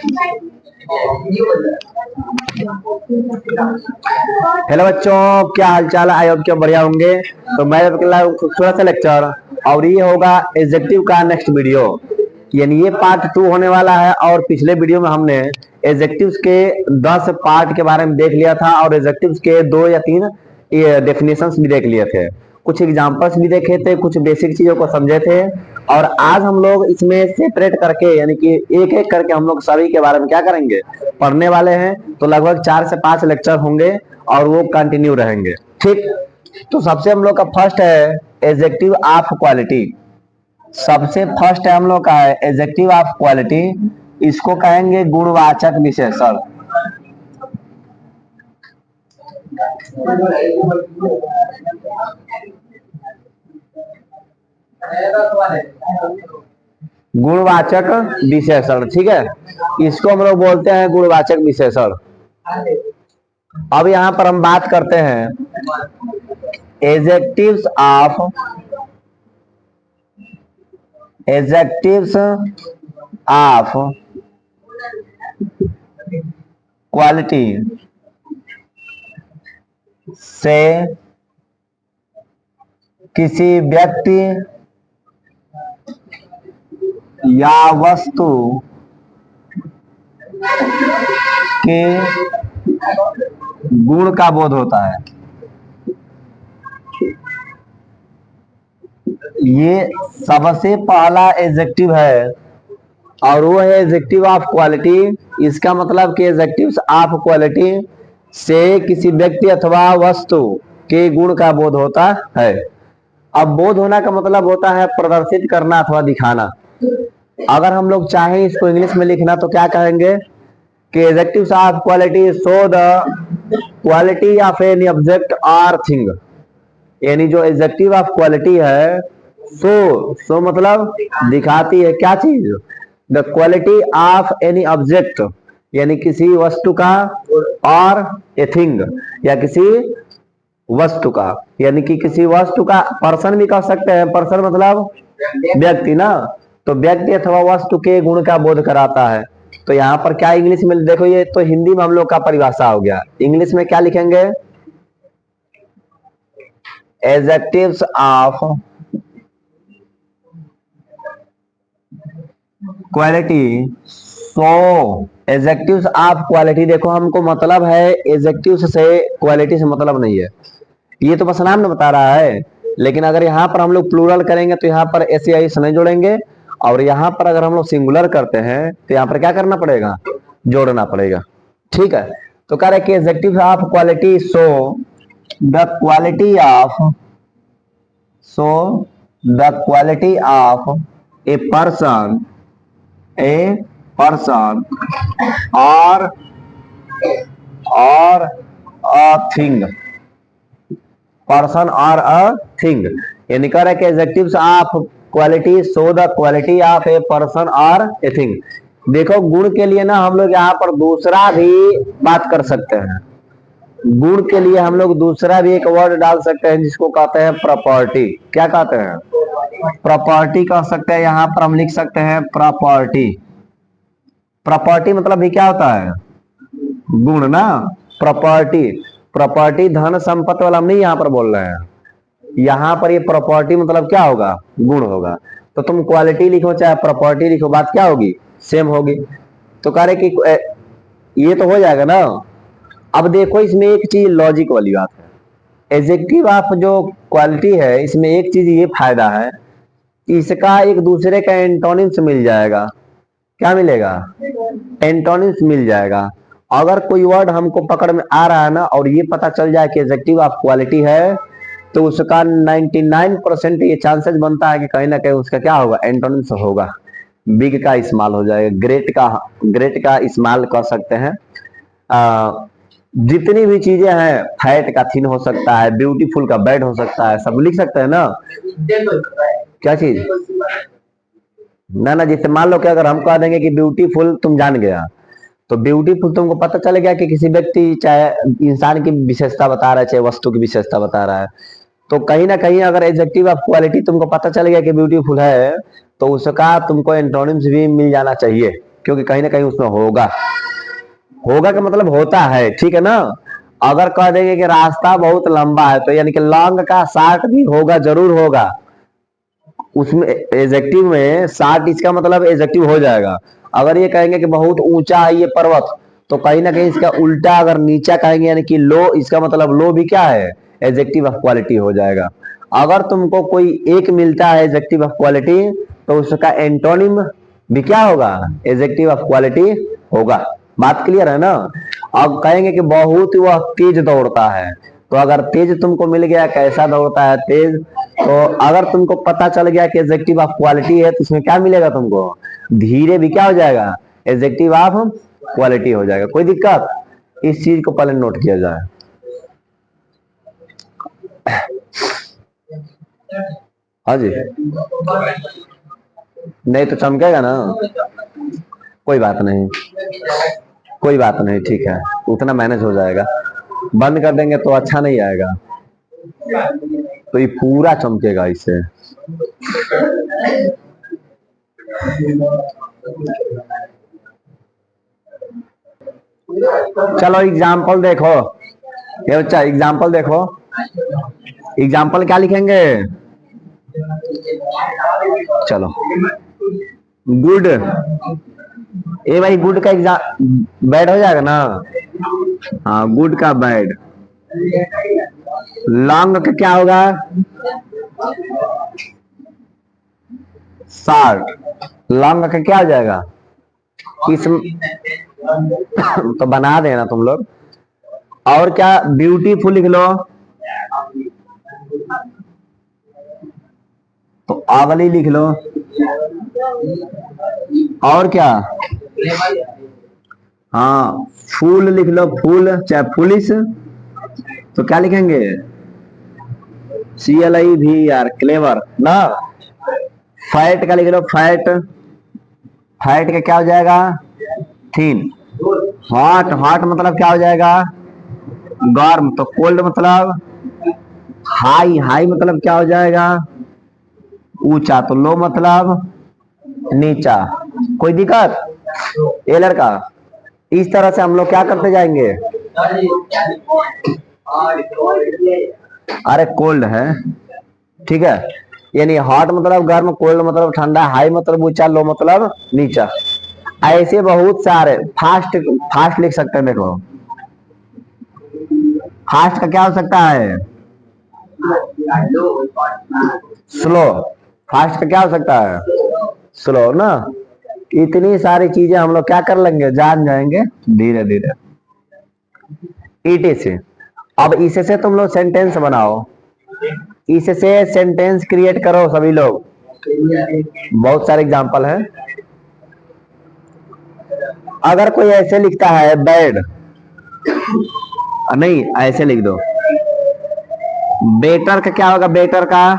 Hello बच्चों, क्या हालचाल है? आई होप क्या बढ़िया होंगे। तो मैं खूबसूरत सा लेक्चर और ये होगा एडजेक्टिव का नेक्स्ट वीडियो, यानी ये पार्ट 2 होने वाला है। और पिछले वीडियो में हमने एडजेक्टिव्स के 10 पार्ट के बारे में देख लिया था और एडजेक्टिव्स के 2 या 3 डेफिनेशंस भी देख लिए थे, कुछ एग्जांपल्स भी देखे थे, कुछ बेसिक चीजों को समझे थे। और आज हम लोग इसमें सेपरेट करके यानी कि एक एक करके हम लोग सभी के बारे में क्या करेंगे, पढ़ने वाले हैं। तो लगभग 4 से 5 लेक्चर होंगे और वो कंटिन्यू रहेंगे। ठीक, तो सबसे हम लोग का फर्स्ट है एडजेक्टिव ऑफ क्वालिटी। सबसे फर्स्ट है हम लोग का है एडजेक्टिव ऑफ क्वालिटी। इसको कहेंगे गुणवाचक विशेषण। गुणवाचक विशेषण, ठीक है, इसको हम लोग बोलते हैं गुणवाचक विशेषण। अब यहां पर हम बात करते हैं एडजेक्टिव्स ऑफ क्वालिटी से किसी व्यक्ति या वस्तु के गुण का बोध होता है। ये सबसे पहला एडजेक्टिव है और वो है एडजेक्टिव ऑफ क्वालिटी। इसका मतलब कि एडजेक्टिव्स ऑफ क्वालिटी से किसी व्यक्ति अथवा वस्तु के गुण का बोध होता है। अब बोध होना का मतलब होता है प्रदर्शित करना अथवा दिखाना। अगर हम लोग चाहें इसको इंग्लिश में लिखना तो क्या कहेंगे कि adjectives of quality show the quality of any object और थिंग। यानी जो एडजेक्टिव ऑफ क्वालिटी है सो मतलब दिखाती है क्या चीज, the quality of any object यानी किसी वस्तु का, और ए थिंग या किसी वस्तु का, यानी कि किसी वस्तु का। पर्सन भी कह सकते हैं, पर्सन मतलब व्यक्ति ना, तो व्यक्ति अथवा वस्तु के गुण का बोध कराता है। तो यहाँ पर क्या इंग्लिश में देखो, ये तो हिंदी में हम लोग का परिभाषा हो गया। इंग्लिश में क्या लिखेंगे, adjectives of quality. So adjectives of quality, देखो हमको मतलब है एडजेक्टिव्स से, क्वालिटी से मतलब नहीं है। ये तो बस नाम न बता रहा है, लेकिन अगर यहाँ पर हम लोग प्लूरल करेंगे तो यहाँ पर ऐसे आई नहीं जोड़ेंगे, और यहाँ पर अगर हम लोग सिंगुलर करते हैं तो यहाँ पर क्या करना पड़ेगा, जोड़ना पड़ेगा। ठीक है, तो कह रहे कि adjectives of quality show the quality of a person और अ थिंग। पर्सन और अ थिंग, यानी कह रहे कि adjectives of quality show the quality of a person और ए थिंग। देखो गुण के लिए ना हम लोग यहाँ पर दूसरा भी बात कर सकते हैं। गुण के लिए हम लोग दूसरा भी एक वर्ड डाल सकते हैं जिसको कहते हैं प्रॉपर्टी। क्या कहते हैं, प्रॉपर्टी कह सकते हैं। यहाँ पर हम लिख सकते हैं प्रॉपर्टी। प्रॉपर्टी मतलब भी क्या होता है, गुण ना। प्रॉपर्टी, प्रॉपर्टी धन संपत्ति वाला हम नहीं यहाँ पर बोल रहे हैं। यहाँ पर ये प्रॉपर्टी मतलब क्या होगा, गुण होगा। तो तुम क्वालिटी लिखो चाहे प्रॉपर्टी लिखो, बात क्या होगी, सेम होगी। तो कह रहे कि ये तो हो जाएगा ना। अब देखो इसमें एक चीज लॉजिक वाली बात है। एडजेक्टिव ऑफ जो क्वालिटी है इसमें एक चीज ये फायदा है कि इसका एक दूसरे का एंटोनिम्स मिल जाएगा। क्या मिलेगा, एंटोनिम्स मिल जाएगा। अगर कोई वर्ड हमको पकड़ में आ रहा है ना और ये पता चल जाए कि एडजेक्टिव ऑफ क्वालिटी है, तो उसका 99% ये चांसेस बनता है कि कहीं ना कहीं उसका क्या होगा, एंटोनिम्स होगा। बिग का इस्तेमाल हो जाएगा, ग्रेट का इस्तेमाल कर सकते हैं। जितनी भी चीजें हैं, फैट का थिन हो सकता है, ब्यूटीफुल का बैड हो सकता है, सब लिख सकते हैं ना। क्या चीज ना, जैसे मान लो कि अगर हम कह देंगे कि ब्यूटीफुल तुम जान गया, तो ब्यूटीफुल तुमको पता चल गया कि किसी व्यक्ति चाहे इंसान की विशेषता बता रहा है चाहे वस्तु की विशेषता बता रहा है। तो कहीं ना कहीं अगर एडजेक्टिव ऑफ क्वालिटी तुमको पता चल गया कि ब्यूटीफुल है, तो उसका तुमको एंटोनिम्स भी मिल जाना चाहिए। क्योंकि कहीं ना कहीं उसमें होगा। होगा का मतलब होता है, ठीक है ना। अगर कह देंगे कि रास्ता बहुत लंबा है, तो यानी कि लॉन्ग का शार्ट भी होगा, जरूर होगा। उसमें एडजेक्टिव में शार्ट इसका मतलब एडजेक्टिव हो जाएगा। अगर ये कहेंगे कि बहुत ऊंचा है ये पर्वत, तो कहीं ना कहीं इसका उल्टा अगर नीचा कहेंगे यानी कि लो, इसका मतलब लो भी क्या है, एडजेक्टिव ऑफ क्वालिटी हो जाएगा। अगर तुमको कोई एक मिलता है एडजेक्टिव ऑफ क्वालिटी, तो उसका एंटोनिम भी क्या होगा, एडजेक्टिव ऑफ क्वालिटी होगा। बात क्लियर है ना। अब कहेंगे कि बहुत वह तेज दौड़ता है, तो अगर तेज तुमको मिल गया, कैसा दौड़ता है, तेज, तो अगर तुमको पता चल गया कि एडजेक्टिव ऑफ क्वालिटी है, तो इसमें क्या मिलेगा तुमको, धीरे भी क्या हो जाएगा, एडजेक्टिव ऑफ क्वालिटी हो जाएगा। कोई दिक्कत, इस चीज को पहले नोट किया जाए। हाँ जी, नहीं तो चमकेगा ना, कोई बात नहीं, कोई बात नहीं, ठीक है, उतना मैनेज हो जाएगा। बंद कर देंगे तो अच्छा नहीं आएगा, तो ये पूरा चमकेगा इससे। चलो एग्जाम्पल देखो, ये बच्चा एग्जाम्पल देखो। एग्जाम्पल क्या लिखेंगे, चलो गुड, ए भाई गुड का एग्जाम बैड हो जाएगा ना। हाँ, गुड का बैड। लॉन्ग का क्या होगा, शार्ट। लॉन्ग का क्या हो जाएगा, इस तो बना देना तुम लोग। और क्या, ब्यूटीफुल लिख लो, तो आवली लिख लो। और क्या, हाँ फूल लिख लो, फूल चाहे फुलिस, तो क्या लिखेंगे, CLIVER, क्लेवर ना। फैट का लिख लो, फैट, फैट का क्या हो जाएगा, थीन। हॉट, हॉट मतलब क्या हो जाएगा, गर्म। तो कोल्ड मतलब हाई, हाई मतलब क्या हो जाएगा, ऊंचा। तो लो मतलब नीचा। कोई दिक्कत, ये लड़का, इस तरह से हम लोग क्या करते जाएंगे। अरे कोल्ड है, ठीक है, यानी हॉट मतलब गर्म, कोल्ड मतलब ठंडा, हाई मतलब ऊंचा, लो मतलब नीचा। ऐसे बहुत सारे। फास्ट, फास्ट लिख सकते हैं, देखो फास्ट का क्या हो सकता है, स्लो। फास्ट का क्या हो सकता है, स्लो ना। इतनी सारी चीजें हम लोग क्या कर लेंगे, जान जाएंगे धीरे धीरे। ईटी से अब इससे तुम लोग सेंटेंस बनाओ, इससे सेंटेंस क्रिएट करो सभी लोग। बहुत सारे एग्जांपल है। अगर कोई ऐसे लिखता है बैड, नहीं ऐसे लिख दो, बेटर का क्या होगा, बेटर का,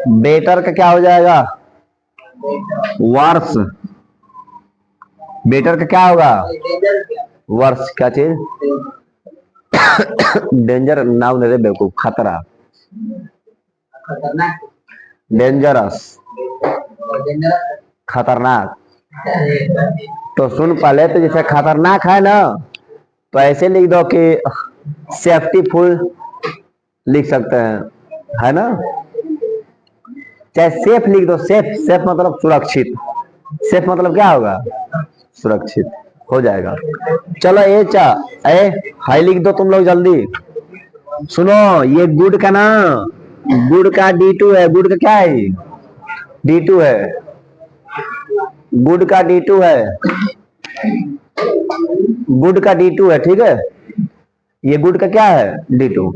बेटर का क्या हो जाएगा, वर्स। बेटर का क्या होगा, वर्स। क्या चीज, डेंजर नाउ दे बेवकूफ, खतरा, डेंजरस, खतरनाक। तो सुन पहले, तो जैसे खतरनाक है ना, तो ऐसे लिख दो कि सेफ्टी फुल लिख सकते हैं, है ना। चाहे सेफ लिख दो, सेफ, सेफ मतलब सुरक्षित। सेफ मतलब क्या होगा, सुरक्षित, हो जाएगा। चलो ए चा, ए हाई लिख दो तुम लोग जल्दी। सुनो, ये गुड का ना, गुड का D2 है, गुड का क्या है, D2 है, गुड का D2 है, गुड का D2 है, ठीक है। ये गुड का क्या है, D2।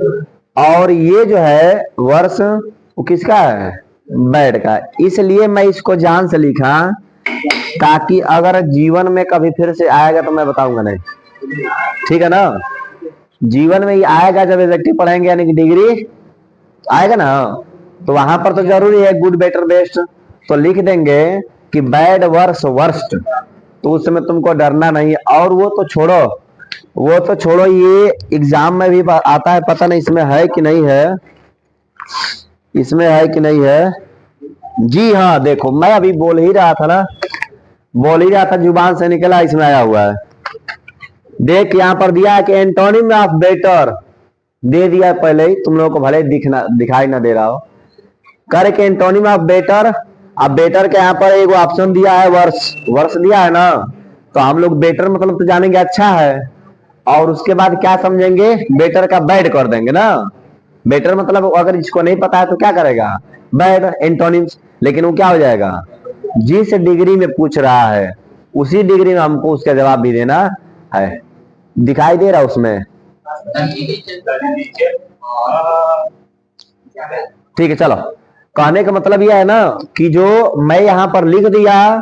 और ये जो है वर्ष, वो किसका है, बैड का। इसलिए मैं इसको जान से लिखा, ताकि अगर जीवन में कभी फिर से आएगा तो मैं बताऊंगा नहीं, ठीक है ना। जीवन में ही आएगा जब एडजेक्टिव पढ़ेंगे, यानी कि डिग्री आएगा ना, तो वहां पर तो जरूरी है गुड बेटर बेस्ट, तो लिख देंगे कि बैड वर्स वर्स्ट। तो उस समय तुमको डरना नहीं। और वो तो छोड़ो, वो तो छोड़ो, ये एग्जाम में भी आता है, पता नहीं इसमें है कि नहीं है, इसमें है कि नहीं है। जी हाँ, देखो मैं अभी बोल ही रहा था ना बोल ही रहा था, जुबान से निकला, इसमें आया हुआ है। देख यहाँ पर दिया है कि एंटोनिम ऑफ बेटर, दे दिया है पहले ही, तुम लोगों को भले दिखाई ना दे रहा हो। कर के एंटोनिम ऑफ बेटर। अब बेटर के यहाँ पर एक ऑप्शन दिया है वर्ष, वर्ष दिया है ना, तो हम लोग बेटर मतलब तो जानेंगे अच्छा है, और उसके बाद क्या समझेंगे, बेटर का बैड कर देंगे ना। बेटर मतलब अगर इसको नहीं पता है तो क्या करेगा, बैड एंटोनिम्स। लेकिन वो क्या हो जाएगा, जिस डिग्री में पूछ रहा है उसी डिग्री में हमको उसका जवाब भी देना है। दिखाई दे रहा उसमें, ठीक है। चलो, कहने का मतलब यह है ना कि जो मैं यहां पर लिख दिया,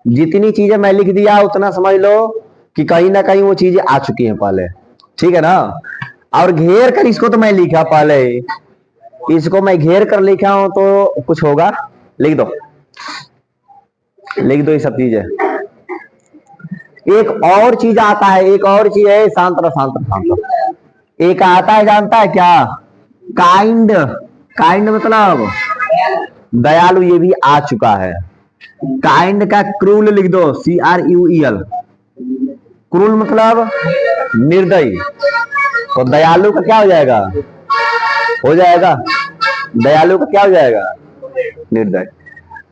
जितनी चीजें मैं लिख दिया उतना समझ लो कि कहीं ना कहीं वो चीजें आ चुकी हैं पहले, ठीक है ना। और घेर कर इसको तो मैं लिखा पहले, इसको मैं घेर कर लिखा हूं तो कुछ होगा, लिख दो, लिख दो ये सब चीजें। एक और चीज आता है, एक और चीज है, शांत रहो शांत रहो शांत रहो। एक आता है, जानता है क्या, काइंड। काइंड मतलब दयालु, ये भी आ चुका है। काइंड का क्रूल लिख दो, CRUEL। क्रूल मतलब निर्दयी, तो दयालु का क्या हो जाएगा, हो जाएगा, दयालु का क्या हो जाएगा, निर्दय।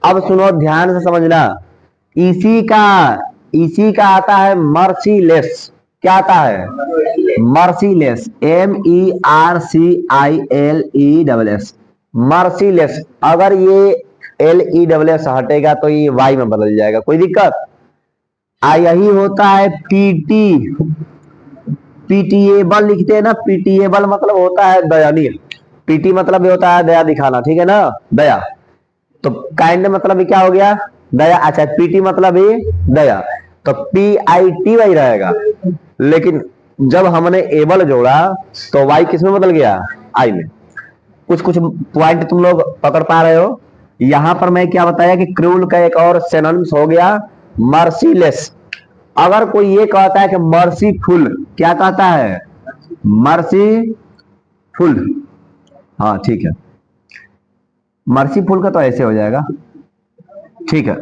अब सुनो ध्यान से समझना, इसी का इसी का आता है मर्सीलेस। क्या आता है, मर्सीलेस, MERCILESS, मर्सीलेस। अगर ये LESS हटेगा तो ये वाई में बदल जाएगा, कोई दिक्कत। यही होता है पीटी, पीटीएबल लिखते हैं ना, पीटीएबल मतलब होता है दयनीय, पीटी मतलब ये होता है दया दिखाना, ठीक है ना, दया। तो काइंड मतलब भी क्या हो गया, दया। अच्छा, पीटी मतलब ही दया, तो PIT वही रहेगा। लेकिन जब हमने एबल जोड़ा तो वाई किस में बदल गया, आई में। कुछ कुछ पॉइंट तुम लोग पकड़ पा रहे हो। यहां पर मैं क्या बताया कि क्रूल का एक और सिनोनिम्स हो गया मर्सीलेस। अगर कोई ये कहता है कि मर्सीफुल, क्या कहता है, मर्सीफुल, हाँ ठीक है, मर्सीफुल का तो ऐसे हो जाएगा, ठीक है।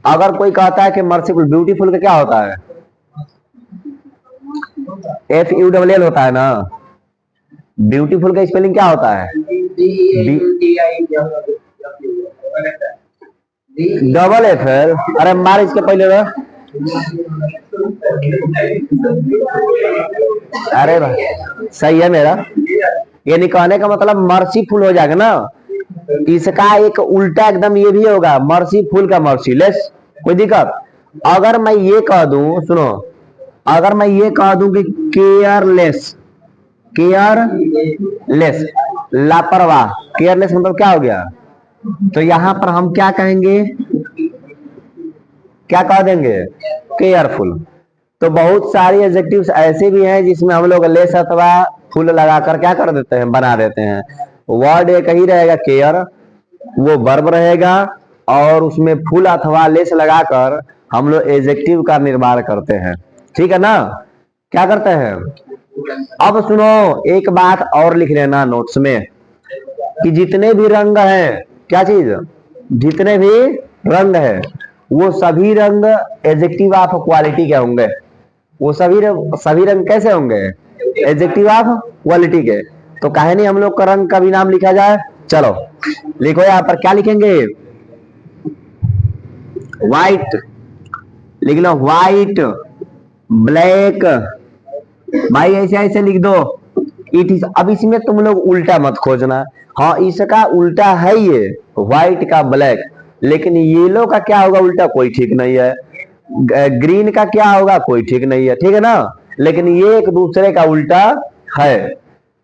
अगर कोई कहता है कि मर्सीफुल, ब्यूटीफुल का क्या होता है, FULL होता है ना। ब्यूटीफुल का स्पेलिंग क्या होता है, डबल FL। अरे मार इसके पहले ना, अरे भाई सही है मेरा, यानी कहने का मतलब मर्सीफुल हो जाएगा ना। इसका एक उल्टा एकदम ये भी होगा, मर्सीफुल का मर्सीलेस, कोई दिक्कत। अगर मैं ये कह दूं, सुनो, अगर मैं ये कह दूं कि केयरलेस, केयरलेस लापरवाह, केयरलेस मतलब क्या हो गया, तो यहां पर हम क्या कहेंगे, क्या कह देंगे, केयरफुल। तो बहुत सारी एडजेक्टिव्स ऐसे भी हैं जिसमें हम लोग लेस अथवा फुल लगाकर क्या कर देते हैं, बना देते हैं। वर्ड एक ही रहेगा केयर, वो वर्ब रहेगा, और उसमें फुल अथवा लेस लगाकर हम लोग एडजेक्टिव का निर्माण करते हैं, ठीक है ना। क्या करते हैं, अब सुनो एक बात और लिख लेना नोट्स में, कि जितने भी रंग हैं, क्या चीज, जितने भी रंग है, वो सभी रंग एडजेक्टिव ऑफ क्वालिटी के होंगे। वो सभी रंग कैसे होंगे, एडजेक्टिव ऑफ क्वालिटी के। तो काहे नहीं हम लोग का रंग का भी नाम लिखा जाए, चलो लिखो। यहां पर क्या लिखेंगे, व्हाइट लिख लो, व्हाइट, ब्लैक, भाई ऐसे ऐसे लिख दो। इट इज, अब इसमें तुम लोग उल्टा मत खोजना, हाँ इसका उल्टा है ये, व्हाइट का ब्लैक, लेकिन येलो का क्या होगा उल्टा, कोई ठीक नहीं है। ग्रीन का क्या होगा, कोई ठीक नहीं है, ठीक है ना। लेकिन ये एक दूसरे का उल्टा है,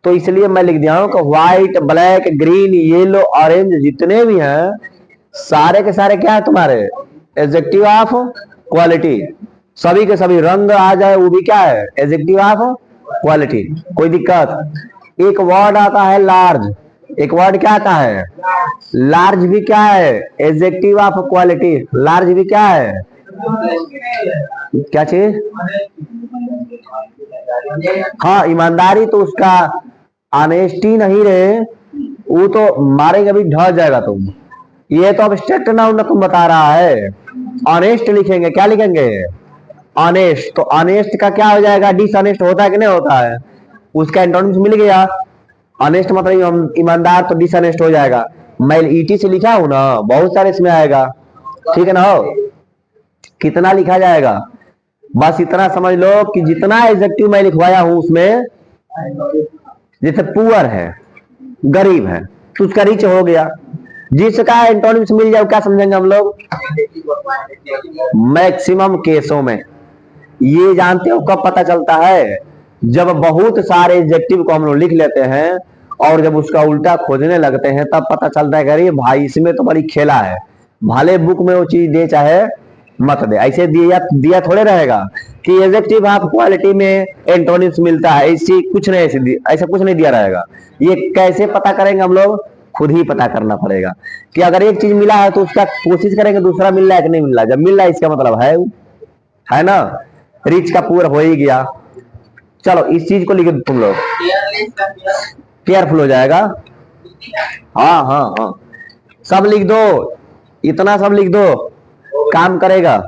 तो इसलिए मैं लिख दिया हूं कि white, black, green, yellow, orange जितने भी हैं, सारे के सारे क्या है तुम्हारे, एडजेक्टिव ऑफ क्वालिटी। सभी के सभी रंग आ जाए वो भी क्या है, एडजेक्टिव ऑफ क्वालिटी, कोई दिक्कत। एक वर्ड आता है लार्ज, एक वर्ड क्या आता है, लार्ज भी क्या है, एडजेक्टिव ऑफ क्वालिटी। लार्ज भी क्या है, क्या चीज, हाँ ईमानदारी, तो उसका ऑनेस्टी नहीं रहे, वो तो मारेगा भी ढह जाएगा तुम। ये तो अब स्ट्रिक्ट नाउन तुम बता रहा है, ऑनेस्ट लिखेंगे, क्या लिखेंगे? ऑनेस्ट। तो ऑनेस्ट का क्या हो जाएगा? डिसऑनेस्ट होता है कि नहीं होता है? उसका एंटोनिम्स मिल गया। ऑनेस्ट मतलब ईमानदार, तो डिसऑनेस्ट हो जाएगा। मैं ईटी से लिखा हूं ना, बहुत सारे इसमें आएगा, ठीक है ना? हो कितना लिखा जाएगा? बस इतना समझ लो कि जितना एडजेक्टिव मैं लिखवाया हूं उसमें, जैसे पुअर है, गरीब है, तो उसका रिच हो गया। जिसका एंटोनिम्स मिल जाए क्या समझेंगे हम लोग? मैक्सिमम केसों में। ये जानते हो कब पता चलता है? जब बहुत सारे एडजेक्टिव को हम लोग लिख लेते हैं और जब उसका उल्टा खोजने लगते हैं तब पता चलता है कि अरे भाई इसमें तो बड़ी खेला है। भले बुक में वो चीज दे चाहे मत दे, ऐसे दिया दिया थोड़े रहेगा कि एडजेक्टिव ऑफ क्वालिटी में एंटोनिम्स मिलता है, ऐसी कुछ नहीं, ऐसा कुछ नहीं दिया रहेगा। ये कैसे पता करेंगे हम लोग? खुद ही पता करना पड़ेगा कि अगर एक चीज मिला है तो उसका कोशिश करेंगे दूसरा मिल रहा है कि नहीं मिल रहा है। जब मिल रहा है इसका मतलब है ना? रिच का पूरा हो ही गया। चलो इस चीज को लिख दो तुम लोग, केयरफुल हो जाएगा। हाँ हाँ हाँ, सब लिख दो, इतना सब लिख दो, काम करेगा।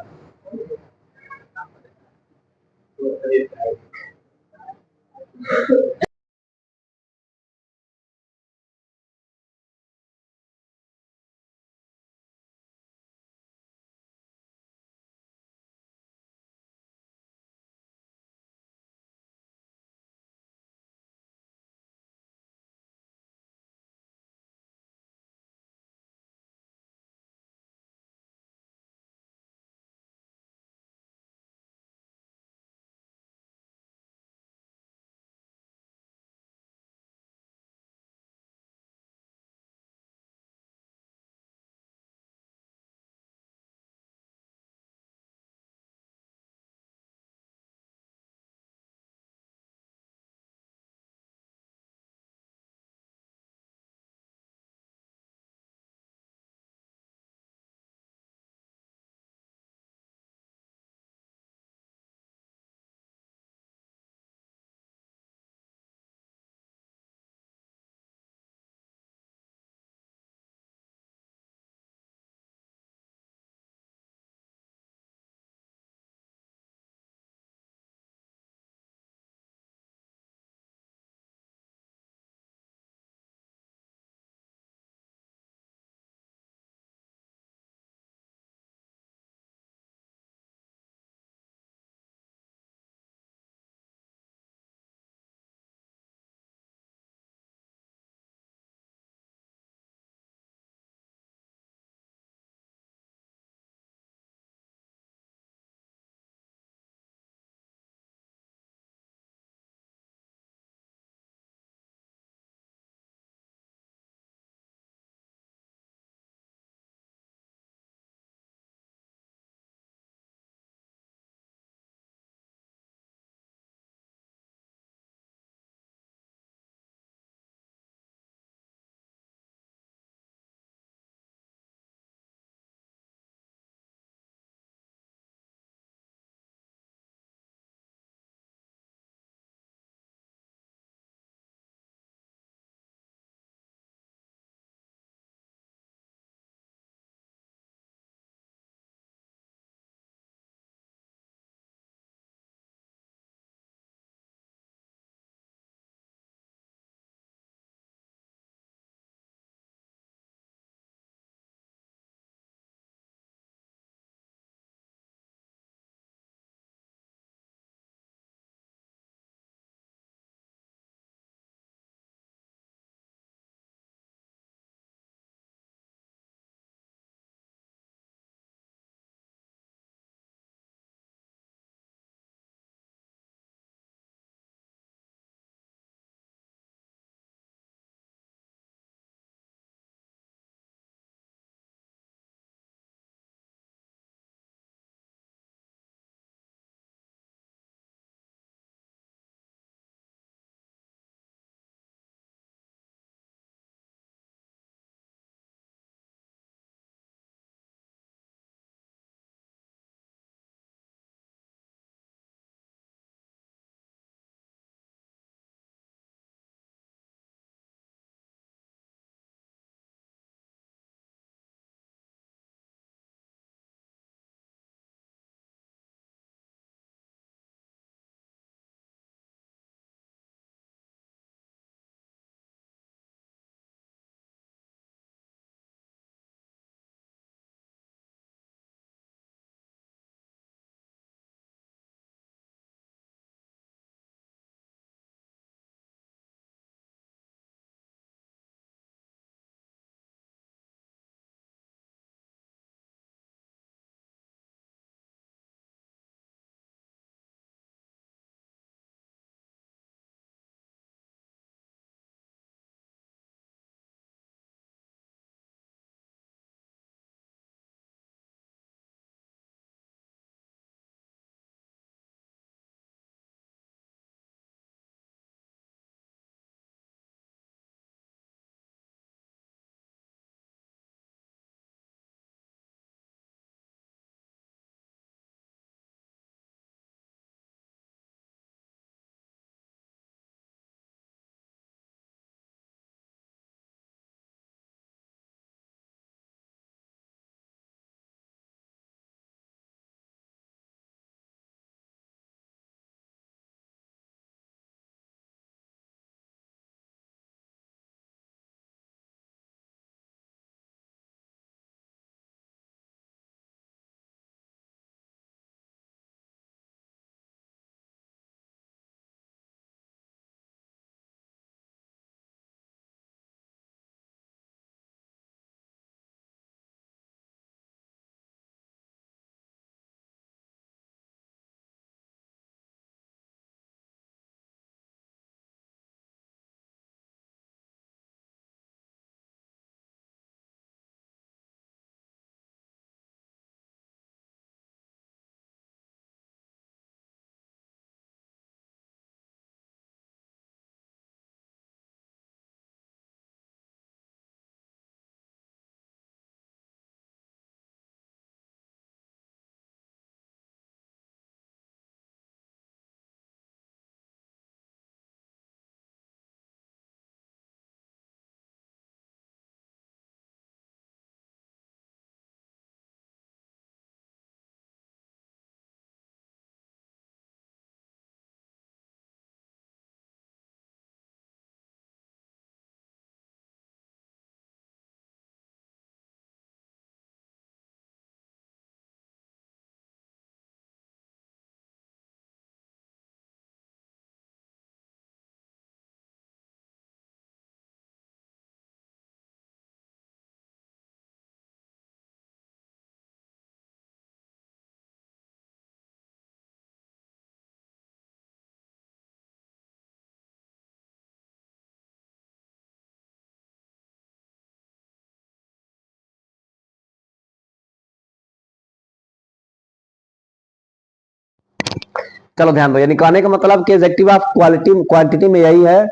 चलो ध्यान दो, यानी कहने का मतलब कि एडजेक्टिव ऑफ क्वालिटी क्वांटिटी में यही है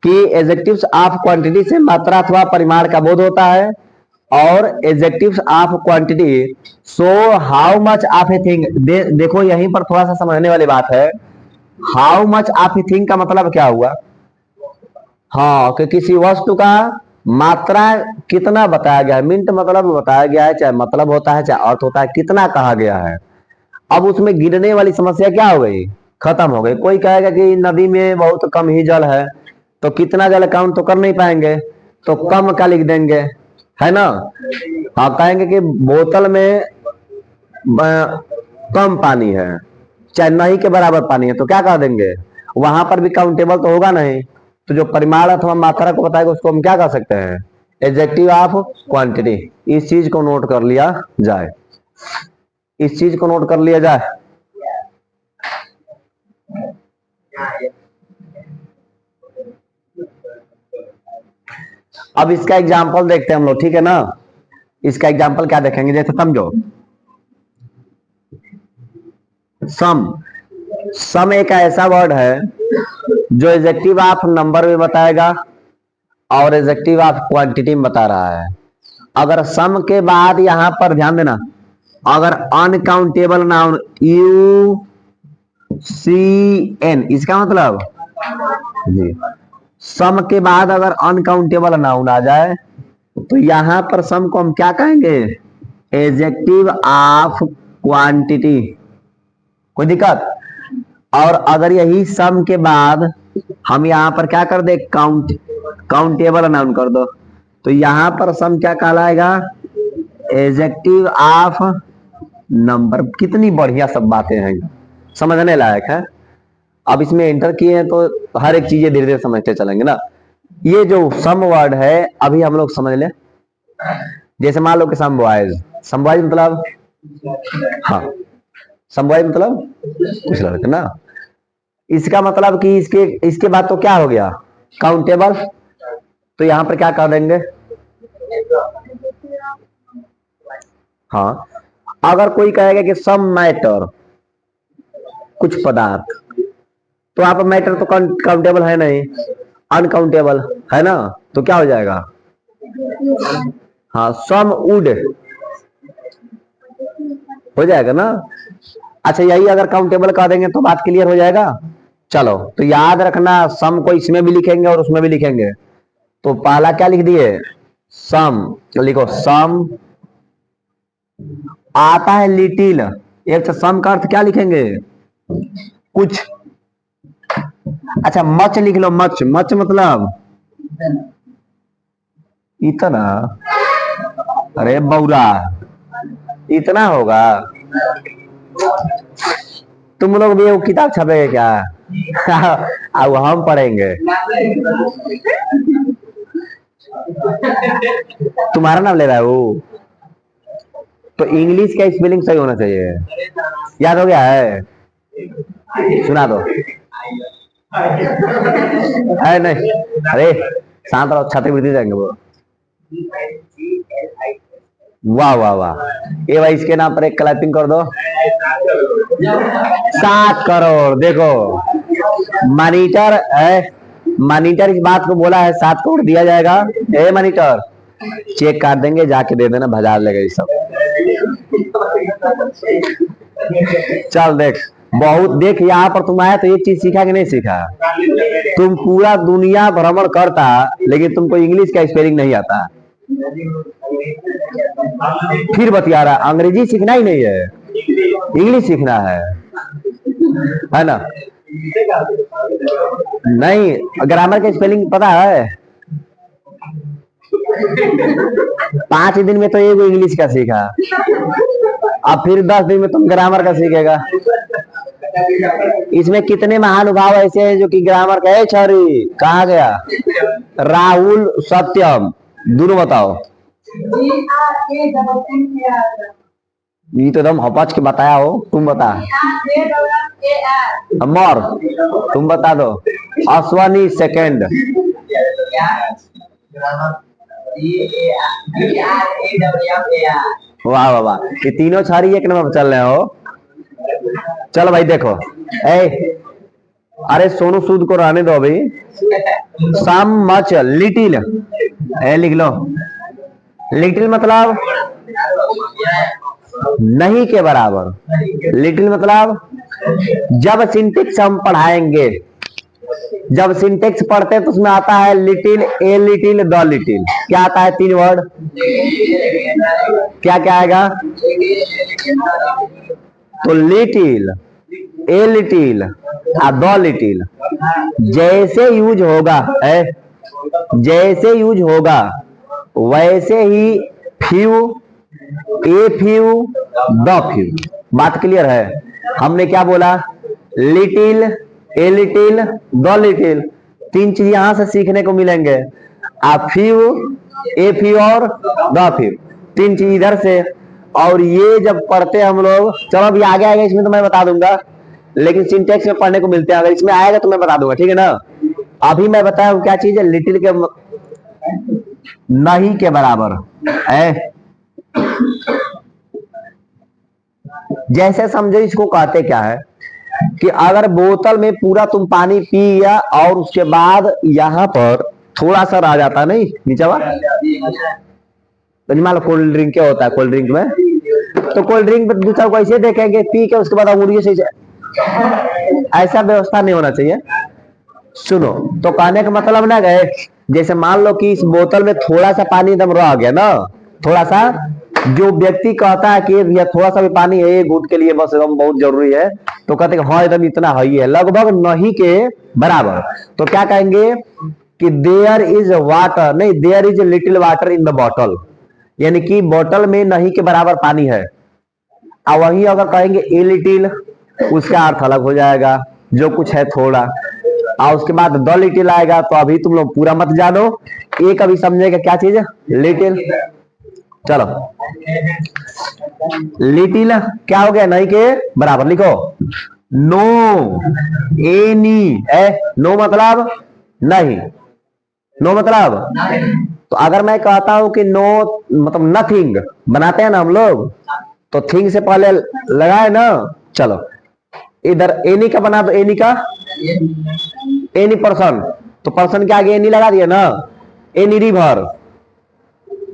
कि एडजेक्टिव्स ऑफ क्वांटिटी से मात्रा अथवा परिमाण का बोध होता है, और adjectives of quantity so how much of a thing. देखो यहीं पर थोड़ा सा समझने वाली बात है। How much of a thing का मतलब क्या हुआ? हाँ, कि किसी वस्तु का मात्रा कितना बताया गया है। मिनट मतलब बताया गया है, चाहे मतलब होता है चाहे अर्थ होता है, कितना कहा गया है। अब उसमें गिरने वाली समस्या क्या हो गई? खत्म हो गई। कोई कहेगा कि नदी में बहुत कम ही जल है, तो कितना जल काउंट तो कर नहीं पाएंगे, तो कम का लिख देंगे, है ना। हाँ, कहेंगे कि बोतल में कम पानी है, चाहे नहीं के बराबर पानी है, तो क्या कह देंगे? वहां पर भी काउंटेबल तो होगा नहीं। तो जो परिमाण अथवा मात्रा को बताएगा उसको हम क्या कह सकते हैं? Adjective of quantity. इस चीज को नोट कर लिया जाए, इस चीज को नोट कर लिया जाए। अब इसका एग्जाम्पल देखते हैं हम लोग, ठीक है ना। इसका एग्जाम्पल क्या देखेंगे, जैसे समझो सम। सम एक ऐसा वर्ड है जो एडजेक्टिव ऑफ नंबर में बताएगा और एडजेक्टिव ऑफ क्वांटिटी में बता रहा है। अगर सम के बाद यहां पर ध्यान देना, अगर uncountable noun U C N, इसका मतलब जी, सम के बाद अगर अनकाउंटेबल नाउन आ जाए तो यहां पर सम को हम क्या कहेंगे? Adjective of quantity. कोई दिक्कत? और अगर यही सम के बाद हम यहां पर क्या कर दे, काउंटेबल नाउन कर दो, तो यहां पर सम क्या कहलाएगा? Adjective of number. कितनी बढ़िया सब बातें हैं, समझने लायक है। अब इसमें एंटर किए हैं तो हर एक चीजें धीरे धीरे समझते चलेंगे ना। ये जो सम वर्ड है अभी हम लोग समझ ले। जैसे मान लो कि सम बॉयज, सम बॉयज मतलब, हाँ, सम बॉयज मतलब कुछ लड़के ना। इसका मतलब कि इसके इसके बाद तो क्या हो गया? काउंटेबल। तो यहां पर क्या कर देंगे? हाँ, अगर कोई कहेगा कि सम मैटर, कुछ पदार्थ, तो आप मैटर तो काउंटेबल है नहीं, अनकाउंटेबल है ना, तो क्या हो जाएगा? हाँ, सम वुड हो जाएगा ना। अच्छा, यही अगर काउंटेबल कर देंगे तो बात क्लियर हो जाएगा। चलो, तो याद रखना, सम को इसमें भी लिखेंगे और उसमें भी लिखेंगे। तो पहला क्या लिख दिए? सम। तो लिखो सम। आता है लिटिल, एक तो सम का अर्थ क्या लिखेंगे? कुछ। अच्छा, मच लिख लो, मच। मच मतलब इतना। अरे बौरा, इतना होगा? तुम लोग भी वो किताब छपेगे क्या? अब हम पढ़ेंगे। तुम्हारा नाम ले रहा है वो? तो इंग्लिश का स्पेलिंग सही होना चाहिए। याद हो गया है? सुना दो। है नहीं? अरे शांत रहो, छात्रवृत्ति जाएंगे वो। वाह वाह वाह, ये भाई इसके नाम पर एक क्लैपिंग कर दो। 7 करोड़। देखो, मॉनिटर है, मॉनिटर इस बात को बोला है 7 करोड़ दिया जाएगा। ए मॉनिटर, चेक काट देंगे, जाके दे देना, बाजार लेगा ये सब। चल देख, बहुत देख, यहाँ पर तुम आया तो एक चीज सीखा कि नहीं सीखा? तुम पूरा दुनिया भ्रमण करता लेकिन तुमको इंग्लिश का स्पेलिंग नहीं आता। फिर बतिया रहा, अंग्रेजी सीखना ही नहीं है, इंग्लिश सीखना है ना। नहीं, ग्रामर का स्पेलिंग पता है? 5 दिन में तो एक इंग्लिश का सीखा, अब फिर 10 दिन में तुम ग्रामर का सीखेगा। इसमें कितने महानुभाव ऐसे हैं जो कि ग्रामर का, छरी कहा गया? राहुल सत्यम, दोनों बताओ। ये तो एकदम हपच के बताया हो, तुम बता। अमर, तुम बता दो। अश्वनी सेकंड। वाह वाह वाह, ये तीनों छारी एक नंबर पर चल रहे हो। चलो भाई देखो, ए अरे सोनू सूद को रहने दो भाई। सम मच लिटिल, ए लिख लो। लिटिल मतलब नहीं के बराबर। लिटिल मतलब जब सिंटेक्स हम पढ़ाएंगे, जब सिंटेक्स पढ़ते हैं तो उसमें आता है little, a little, the little. क्या आता है? 3 वर्ड। क्या क्या आएगा? तो little, a little, the little जैसे यूज होगा है, जैसे यूज होगा वैसे ही few, a few, the few. बात क्लियर है? हमने क्या बोला? Little, a little, the little, 3 चीज यहां से सीखने को मिलेंगे। आ फ्यू, ए फ्यू और द फ्यू, 3 चीज इधर से। और ये जब पढ़ते हम लोग, चलो अभी आगे आएगा इसमें तो मैं बता दूंगा, लेकिन सिंटेक्स में पढ़ने को मिलते हैं। अगर इसमें आएगा तो मैं बता दूंगा, ठीक है ना? अभी मैं बताया हूं क्या चीज है? लिटिल के नहीं के बराबर है। जैसे समझो, इसको कहते क्या है कि अगर बोतल में पूरा तुम पानी पी गया और उसके बाद यहां पर थोड़ा सा रह जाता, नहीं नीचे तो मान लो कोल्ड ड्रिंक क्या होता है? कोल्ड ड्रिंक में तो कोल्ड ड्रिंक में दूसरा को ऐसे देखेंगे पी के, उसके बाद अंगूरी से, ऐसा व्यवस्था नहीं होना चाहिए। सुनो, तो कहने का मतलब ना गए, जैसे मान लो कि इस बोतल में थोड़ा सा पानी एकदम रह गया ना, थोड़ा सा, जो व्यक्ति कहता है कि भैया थोड़ा सा भी पानी है घूट के लिए बस एकदम बहुत जरूरी है, तो कहते हैं हाँ एकदम इतना है ही है, लगभग नहीं के बराबर। तो क्या कहेंगे कि देयर इज वाटर, नहीं there is little water in the bottle, यानी कि बोतल में नहीं के बराबर पानी है। और वहीं अगर कहेंगे ए लिटिल, उसका अर्थ अलग हो जाएगा, जो कुछ है थोड़ा। और उसके बाद द लिटिल आएगा, तो अभी तुम लोग पूरा मत जानो, एक अभी समझेगा क्या चीज है लिटिल। चलो, लिटिल क्या हो गया? नहीं के बराबर। लिखो नो, एनी, नो मतलब नहीं, नो मतलब, तो अगर मैं कहता हूं कि नो मतलब नथिंग, बनाते हैं ना हम लोग, तो थिंग से पहले लगाए ना। चलो इधर एनी का बना दो, एनी का, एनी पर्सन, तो पर्सन के आगे एनी लगा दिया ना। एनी रिवर,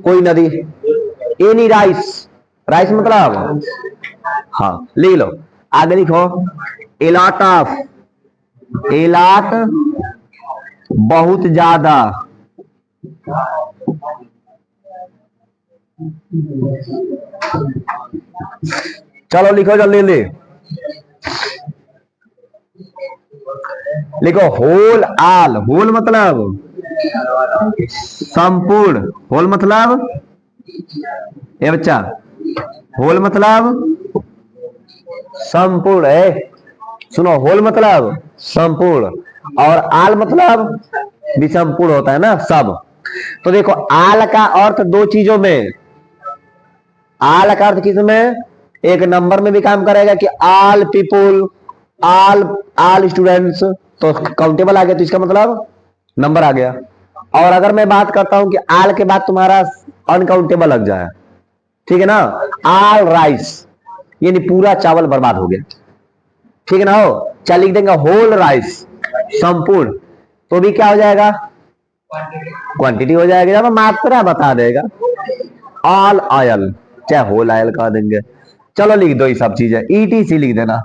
कोई नदी। एनी राइस, राइस मतलब, हाँ लिख लो। आगे लिखो एलॉट ऑफ, एलॉट बहुत ज्यादा, चलो लिखो जल्दी जल्दी। लिखो होल आल, होल मतलब संपूर्ण, होल मतलब, ये बच्चा होल मतलब संपूर्ण है। सुनो, होल मतलब संपूर्ण, और आल मतलब भी संपूर्ण होता है ना, सब। तो देखो आल का अर्थ 2 चीजों में, आल का अर्थ किस में? एक नंबर में भी काम करेगा कि all people, all all students, तो काउंटेबल आ गया, तो इसका मतलब नंबर आ गया। और अगर मैं बात करता हूं कि आल के बाद तुम्हारा अनकाउंटेबल लग जाए, ठीक है ना, ऑल राइस, यानी पूरा चावल बर्बाद हो गया, ठीक है ना? हो क्या लिख देंगे? होल राइस, संपूर्ण, तो भी क्या हो जाएगा? क्वांटिटी हो जाएगा, जब मात्रा बता देगा। ऑल ऑयल, चाहे होल ऑयल कह देंगे। चलो लिख दो ये सब चीजें, ईटी सी लिख देना,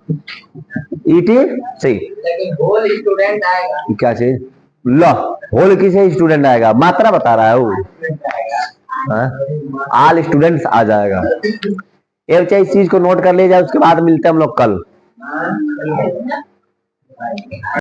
ईटी सी। लेकिन होल स्टूडेंट आएगा क्या चीज? लो, होल किसे स्टूडेंट आएगा? मात्रा बता रहा है वो, ऑल स्टूडेंट्स आ जाएगा। एक चाहिए इस चीज को नोट कर ले जाए, उसके बाद मिलते हैं हम लोग कल।